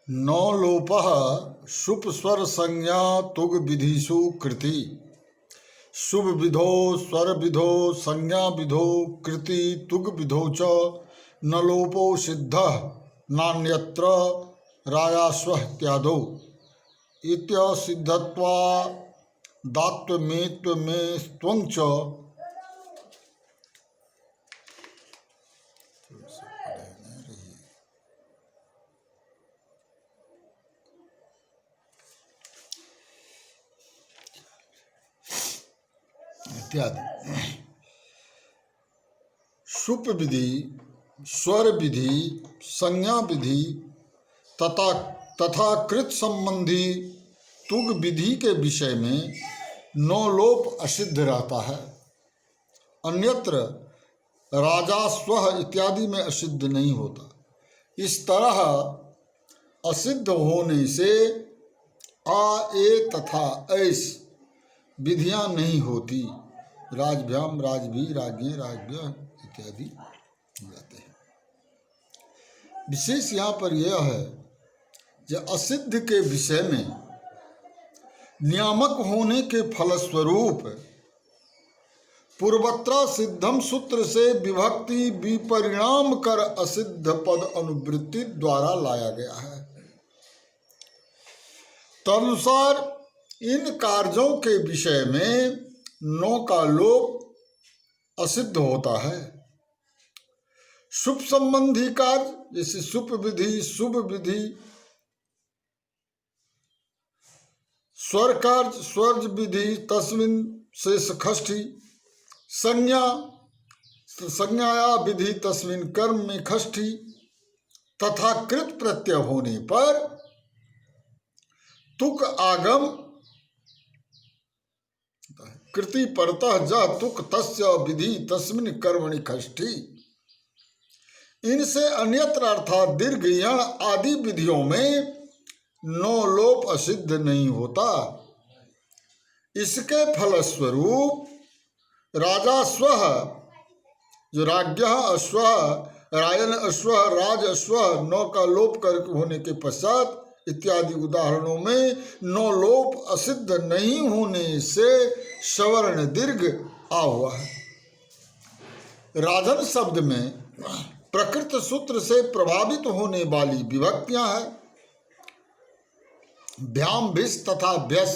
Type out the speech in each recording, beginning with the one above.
नौ लोपः शुभ स्वर संज्ञा तुग विधिषु कृति। शुभ विधो स्वर विधो संज्ञा विधो कृति तुग विधो च न लोपो सिद्धः नान्यत्र रायास्व इत्यादो इत्य सिद्धत्वा दात्व में त्वं च। इत्यादि। शुभ विधि स्वर विधि संज्ञा विधि तथा कृत संबंधी तुग विधि के विषय में नौ लोप असिद्ध रहता है, अन्यत्र राजास्व इत्यादि में असिद्ध नहीं होता। इस तरह असिद्ध होने से आ ए तथा ऐस विधियां नहीं होती। राजभ्याम राजभी राज्ञ राज्ञ इत्यादि जाते हैं। विशेष यहाँ पर यह है कि असिद्ध के विषय में नियामक होने के फलस्वरूप पूर्वत्र सिद्धम सूत्र से विभक्ति विपरिणाम कर असिद्ध पद अनुवृत्ति द्वारा लाया गया है। तदनुसार इन कार्यों के विषय में नौ का लोप असिद्ध होता है। शुभ संबंधी कार्य जैसे शुभ विधि स्वर कार्य स्वर्ज विधि तस्मिन शेष खष्ठी संज्ञाया विधि तस्मिन कर्म में खष्ठी तथा कृत प्रत्यय होने पर तुक आगम कृति परतः ज तुक तस्य विधि तस्मिन कर्मणि खष्ठी। इनसे अन्यत्र अर्थात दीर्घ यण आदि विधियों में नौ लोप असिद्ध नहीं होता। इसके फलस्वरूप राजा स्व जो राज्ञ अश्व रायन अश्व राज अश्व नौ का लोप कर होने के पश्चात इत्यादि उदाहरणों में नौ लोप असिद्ध नहीं होने से सवर्ण दीर्घ आ हुआ है। राजन शब्द में प्रकृत सूत्र से प्रभावित होने वाली विभक्तियां हैं भ्याम भिस तथा भ्यस।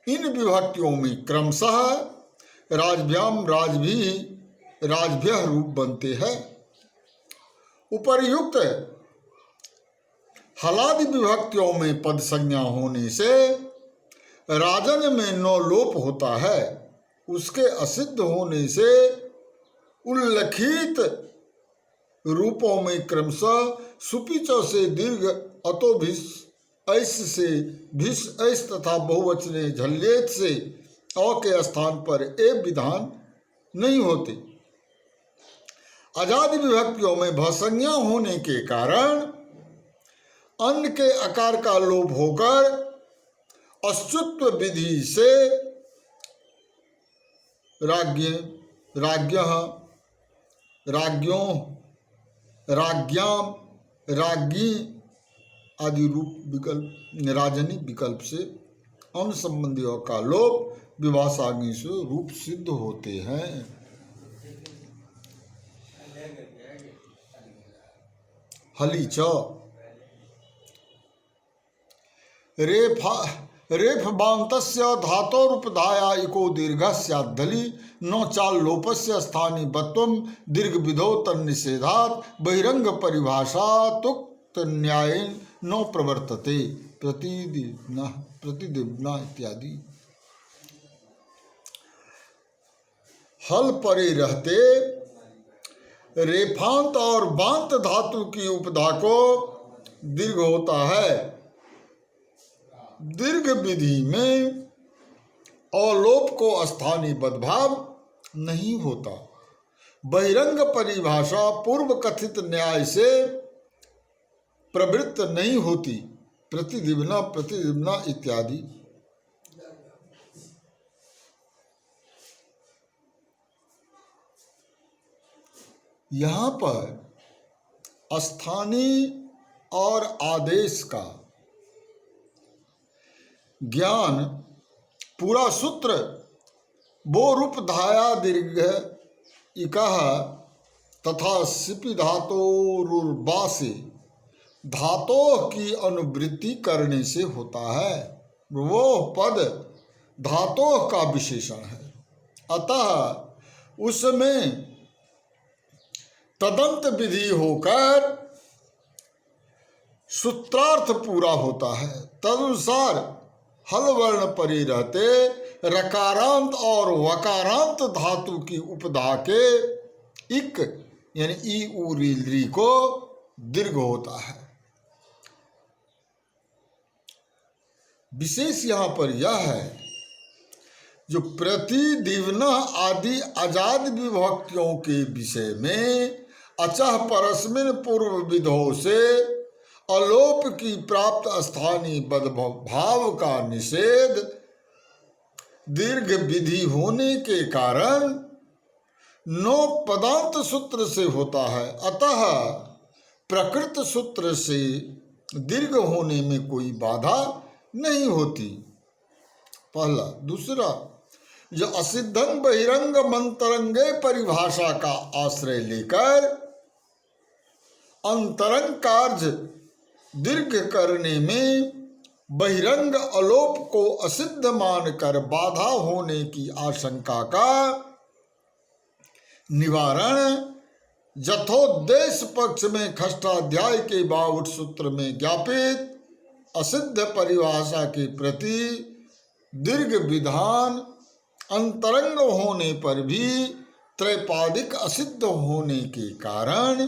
इन विभक्तियों में क्रमशः राजभ्याम राजभी राजभ्य रूप बनते हैं। उपर्युक्त हलादि विभक्तियों में पद संज्ञा होने से राजन में नौ लोप होता है। उसके असिद्ध होने से उल्लिखित रूपों में क्रमशः सुपिच से दीर्घ अतो भिस ऐस से भिस ऐस तथा बहुवचने झल्लेत से अ के स्थान पर ए विधान नहीं होते। अजादि विभक्तियों में भसंज्ञा होने के कारण अन्न के आकार का लोप होकर अश्चुत्व विधि से राज्ञ राज्ञः राज्ञों राज्ञाम राज्ञी आदि रूप विकल्प राजनी विकल्प से अन्न संबंधियों का लोप विभाषाग्नि से रूप सिद्ध होते हैं। हलीच रेफ बांतस्य धातोरुपधाया इको दीर्घ स्याद्धली नो चाल लोपस्य स्थानी बत्वम दीर्घ विधो तन्निषेधात् बहिरंग परिभाषा तुक्त न्यायेन नो प्रवर्तते प्रतिदिब्ना इत्यादि। हल परे रहते रेफांत और बांत धातु की उपधा को दीर्घ होता है। दीर्घ विधि में अलोप को स्थानीय बदभाव नहीं होता। बहिरंग परिभाषा पूर्व कथित न्याय से प्रवृत्त नहीं होती। प्रतिदिब्ना इत्यादि। यहाँ पर स्थानीय और आदेश का ज्ञान पूरा सूत्र वो रूप धाया दीर्घ इकः तथा सिपि धातोरुर्बासे धातों की अनुवृत्ति करने से होता है। वो पद धातों का विशेषण है, अतः उसमें तदंत विधि होकर सूत्रार्थ पूरा होता है। तदनुसार हल वर्ण परे रहते रकारांत और वकारांत धातु की उपधा के इक यानी ई उ री ली को दीर्घ होता है। विशेष यहाँ पर यह है जो प्रतिदिवना आदि आजाद विभक्तियों के विषय में अचह परस्मिन पूर्व विधो से अलोप की प्राप्त स्थानीय बदभाव का निषेध दीर्घ विधि होने के कारण नो पदांत सूत्र से होता है, अतः प्रकृत सूत्र से दीर्घ होने में कोई बाधा नहीं होती। पहला। दूसरा, जो असिद्धं बहिरंग मंतरंगे परिभाषा का आश्रय लेकर अंतरंग कार्य दीर्घ करने में बहिरंग अलोप को असिद्ध मानकर बाधा होने की आशंका का निवारण यथोद्देश्य पक्ष में खष्टाध्याय के 62 सूत्र में ज्ञापित असिद्ध परिभाषा के प्रति दीर्घ विधान अंतरंग होने पर भी त्रैपादिक असिद्ध होने के कारण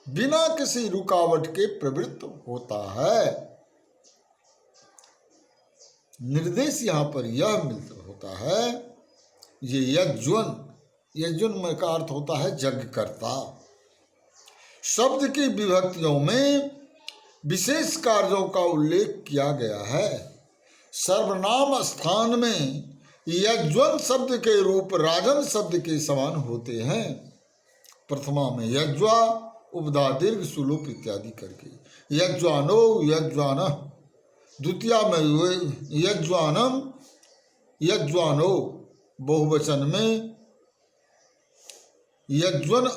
बिना किसी रुकावट के प्रवृत्त होता है। निर्देश यहाँ पर यह होता है, ये यज्वन का अर्थ होता है यज्ञकर्ता। शब्द की विभक्तियों में विशेष कार्यों का उल्लेख किया गया है। सर्वनाम स्थान में यज्वन शब्द के रूप राजन शब्द के समान होते हैं। प्रथमा में यज्वा उपधा दीर्घ सुलोप इत्यादि करके यज्वानो यज्वान, द्वितीया में यज्वानम यज्वानो, बहुवचन में यज्वन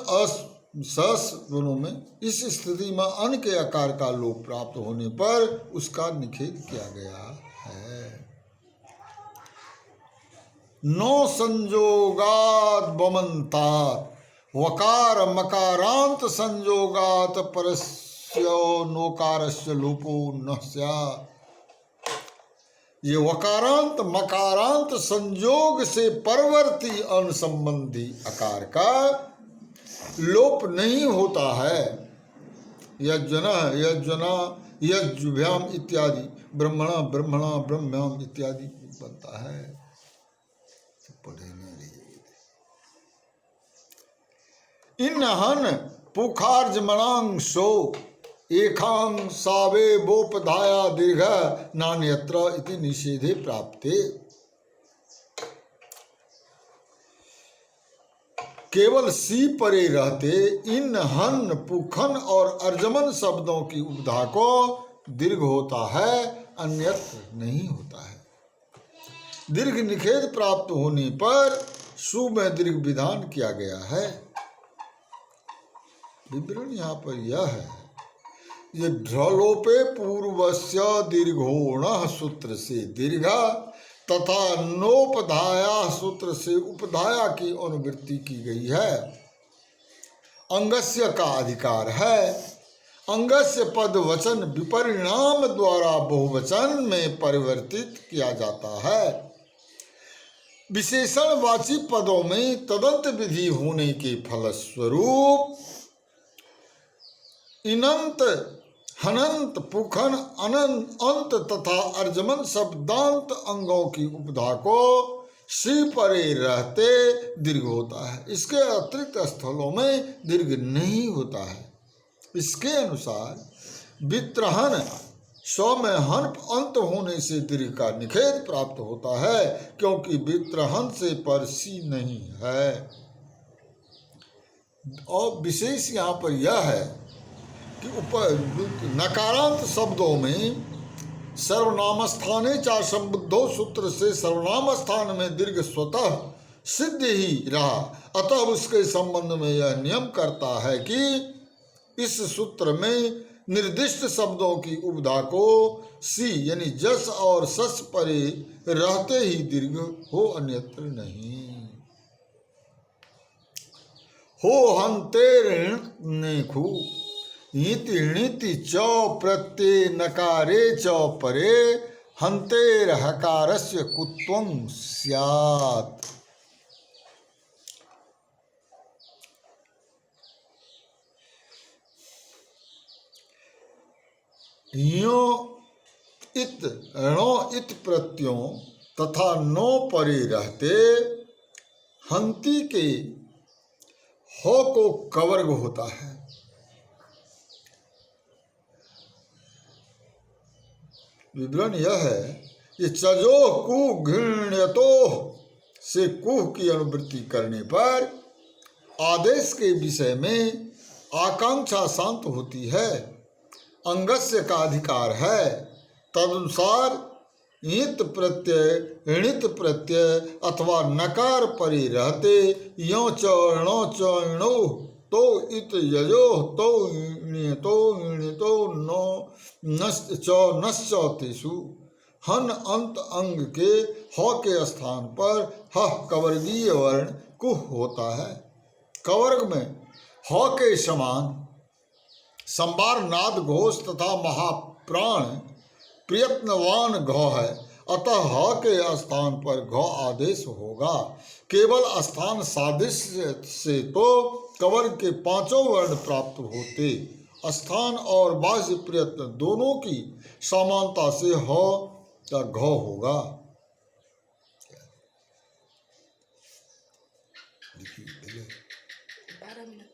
सस दोनों में। इस स्थिति में अन के आकार का लोप प्राप्त होने पर उसका निषेध किया गया है। नो संजोगात बमंतात् वकार मकारांत संजोगात परस्यो नोकारस्य लोपो न स्यात्। ये वकारांत मकारांत संयोग से परवर्ती अनुसंबंधी आकार का लोप नहीं होता है। यज्जना यज्जना यज्जुभ्याम इत्यादि, ब्रह्मणा ब्रह्मणा ब्रह्म्याम इत्यादि बनता है। इन्हन पुखार्जमणांशो एकांग सावे बोपधाया दीर्घ नान्यत्र इति निषेधे प्राप्ते। केवल सी परे रहते इन हन पुखन और अर्जमन शब्दों की उपधा को दीर्घ होता है, अन्यत्र नहीं होता है। दीर्घ निषेध प्राप्त होने पर सु में दीर्घ विधान किया गया है। विवरण यहाँ पर यह है, ये ढ्रलोपे पूर्वस्य दीर्घोण सूत्र से दीर्घ तथा नोपधाया सूत्र से उपधाया की अनुवृत्ति की गई है। अंगस्य का अधिकार है। अंगस्य पद वचन विपरिणाम द्वारा बहुवचन में परिवर्तित किया जाता है। विशेषणवाची पदों में तदंत विधि होने के फलस्वरूप इनंत हनंत पुखन अनंत अंत तथा अर्जमन शब्दांत अंगों की उपधा को सी परे रहते दीर्घ होता है। इसके अतिरिक्त स्थलों में दीर्घ नहीं होता है। इसके अनुसार वित्रहन स्व में हन अंत होने से दीर्घ का निषेध प्राप्त होता है, क्योंकि वित्रहन से पर सी नहीं है। और विशेष यहाँ पर यह है कि नकारांत शब्दों में सर्वनाम स्थाने चा संबुद्धो सूत्र से सर्वनाम स्थान में दीर्घ स्वतः सिद्ध ही रहा। अतः उसके संबंध में यह नियम करता है कि इस सूत्र में निर्दिष्ट शब्दों की उपधा को सी यानी जस और सस परे रहते ही दीर्घ हो, अन्यत्र नहीं। हो हंते खु नीति णिति च प्रत्यय नकारे च परे हंतेर हकारस्य कुत्वं स्यात्। यो इत णो इत प्रत्ययों तथा नो परे रहते हंती के हो को कवर्ग होता है। विवरण यह है कि चजो कु घृण्यतो से कुह की अनुवृत्ति करने पर आदेश के विषय में आकांक्षा शांत होती है, अंगस्य का अधिकार है। तदनुसार ईत प्रत्यय णित प्रत्यय अथवा नकार परे रहते यो च णो च णो तो इत यजो तो णितो णितो नो नश्च च नश्च तेषु हन अंत अंग के ह के स्थान पर ह कवर्गीय वर्ण कुह होता है। कवर्ग में ह के समान संबार नाद घोष तथा महाप्राण प्रयत्नवान घ है, अतः ह के स्थान पर घ आदेश होगा। केवल स्थान सादृश्य से तो कवर्ग के पांचों वर्ण प्राप्त होते, स्थान और बाह्य प्रयत्न दोनों की समानता से ह का घ होगा। 12 मिनट